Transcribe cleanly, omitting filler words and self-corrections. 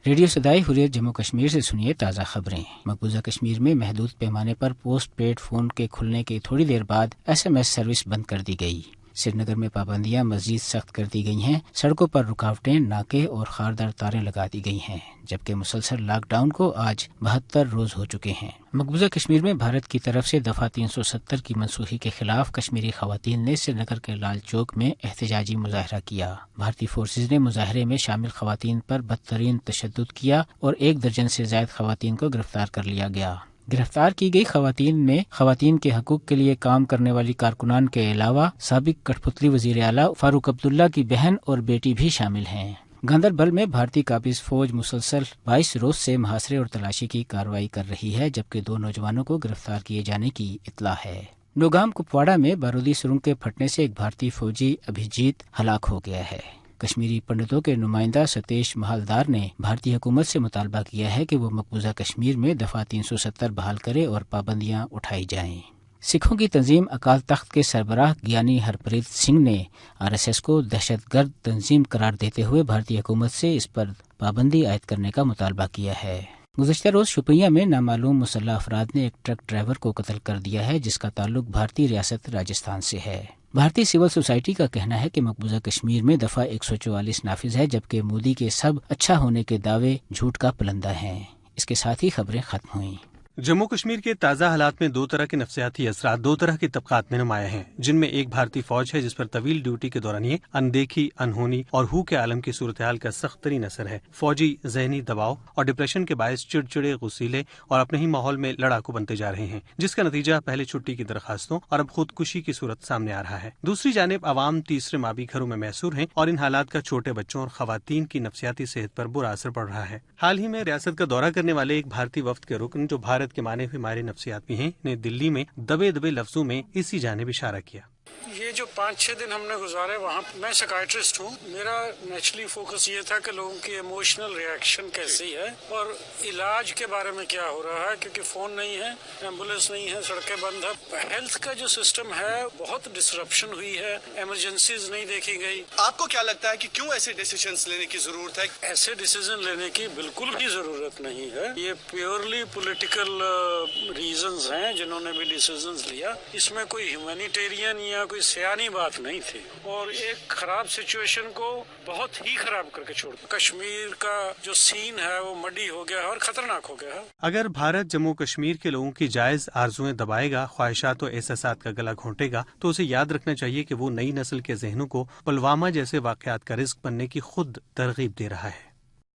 Radio صدائے حریت جموں کشمیر سے سنیے تازہ خبریں۔ مقبوضہ کشمیر میں محدود پیمانے پر پوسٹ پیڈ فون کے کھلنے کے تھوڑی دیر بعد SMS سروس بند کر دی گئی۔ سری نگر میں پابندیاں مزید سخت کر دی گئی ہیں، سڑکوں پر رکاوٹیں، ناکے اور خاردار تاریں لگا دی گئی ہیں، جبکہ مسلسل لاک ڈاؤن کو آج 72 روز ہو چکے ہیں۔ مقبوضہ کشمیر میں بھارت کی طرف سے دفعہ 370 کی منسوخی کے خلاف کشمیری خواتین نے سری نگر کے لال چوک میں احتجاجی مظاہرہ کیا۔ بھارتی فورسز نے مظاہرے میں شامل خواتین پر بدترین تشدد کیا اور 1 درجن سے زائد خواتین کو گرفتار کر لیا گیا۔ گرفتار کی گئی خواتین میں خواتین کے حقوق کے لیے کام کرنے والی کارکنان کے علاوہ سابق کٹھ پتلی وزیر اعلیٰ فاروق عبداللہ کی بہن اور بیٹی بھی شامل ہیں۔ گاندربل میں بھارتی قابض فوج مسلسل 22 روز سے محاصرے اور تلاشی کی کارروائی کر رہی ہے، جبکہ 2 نوجوانوں کو گرفتار کیے جانے کی اطلاع ہے۔ نوگام کپواڑہ میں بارودی سرنگ کے پھٹنے سے ایک بھارتی فوجی ابھیجیت ہلاک ہو گیا ہے۔ کشمیری پنڈتوں کے نمائندہ ستیش محلدار نے بھارتی حکومت سے مطالبہ کیا ہے کہ وہ مقبوضہ کشمیر میں دفعہ 370 بحال کرے اور پابندیاں اٹھائی جائیں۔ سکھوں کی تنظیم اکال تخت کے سربراہ گیانی ہرپریت سنگھ نے RSS کو دہشت گرد تنظیم قرار دیتے ہوئے بھارتی حکومت سے اس پر پابندی عائد کرنے کا مطالبہ کیا ہے۔ گزشتہ روز شوپیاں میں نامعلوم مسلح افراد نے ایک ٹرک ڈرائیور کو قتل کر دیا ہے، جس کا تعلق بھارتی ریاست راجستھان سے ہے۔ بھارتی سول سوسائٹی کا کہنا ہے کہ مقبوضہ کشمیر میں دفعہ 144 نافذ ہے، جبکہ مودی کے سب اچھا ہونے کے دعوے جھوٹ کا پلندہ ہیں۔ اس کے ساتھ ہی خبریں ختم ہوئیں۔ جموں کشمیر کے تازہ حالات میں 2 طرح کے نفسیاتی اثرات 2 طرح کے طبقات میں نمایاں ہیں، جن میں ایک بھارتی فوج ہے جس پر طویل ڈیوٹی کے دوران یہ اندیکھی، انہونی اور ہو کے عالم کی صورتحال کا سخت ترین اثر ہے۔ فوجی ذہنی دباؤ اور ڈپریشن کے باعث چڑچڑے، غصیلے اور اپنے ہی ماحول میں لڑاکو بنتے جا رہے ہیں، جس کا نتیجہ پہلے چھٹی کی درخواستوں اور اب خودکشی کی صورت سامنے آ رہا ہے۔ دوسری جانب عوام تیسرے ماہ بھی گھروں میں محصور ہیں اور ان حالات کا چھوٹے بچوں اور خواتین کی نفسیاتی صحت پر برا اثر پڑ رہا ہے۔ حال ہی میں ریاست کا دورہ کرنے والے ایک بھارتی وفد کے رکن جو بھارت کے مانے ہوئے ماہر نفسیات بھی ہیں نے دلی میں دبے دبے لفظوں میں اسی جانب اشارہ کیا۔ یہ جو 5-6 دن ہم نے گزارے وہاں، میں سائیکیٹرسٹ ہوں، میرا نیچرلی فوکس یہ تھا کہ لوگوں کی ایموشنل ریئیکشن کیسی ہے اور علاج کے بارے میں کیا ہو رہا ہے، کیونکہ فون نہیں ہے، ایمبولینس نہیں ہے، سڑکیں بند ہے، ہیلتھ کا جو سسٹم ہے بہت ڈسرپشن ہوئی ہے، ایمرجنسیز نہیں دیکھی گئی۔ آپ کو کیا لگتا ہے کہ کیوں ایسے ڈیسیژنز لینے کی ضرورت ہے؟ ایسے ڈیسیزن لینے کی بالکل بھی ضرورت نہیں ہے، یہ پیورلی پولیٹیکل ریزنز ہیں جنہوں نے بھی ڈیسیزنز لیا، اس میں کوئی ہیومینیٹیرین یا کوئی سیانی بات نہیں تھی، اور ایک خراب سچویشن کو بہت ہی خراب کر کے چھوڑ دیا۔ کشمیر کا جو سین ہے وہ مڈی ہو گیا ہے اور خطرناک ہو گیا ہے۔ اگر بھارت جموں کشمیر کے لوگوں کی جائز آرزویں دبائے گا، خواہشات و احساسات کا گلا گھونٹے گا، تو اسے یاد رکھنا چاہیے کہ وہ نئی نسل کے ذہنوں کو پلوامہ جیسے واقعات کا رزق بننے کی خود ترغیب دے رہا ہے۔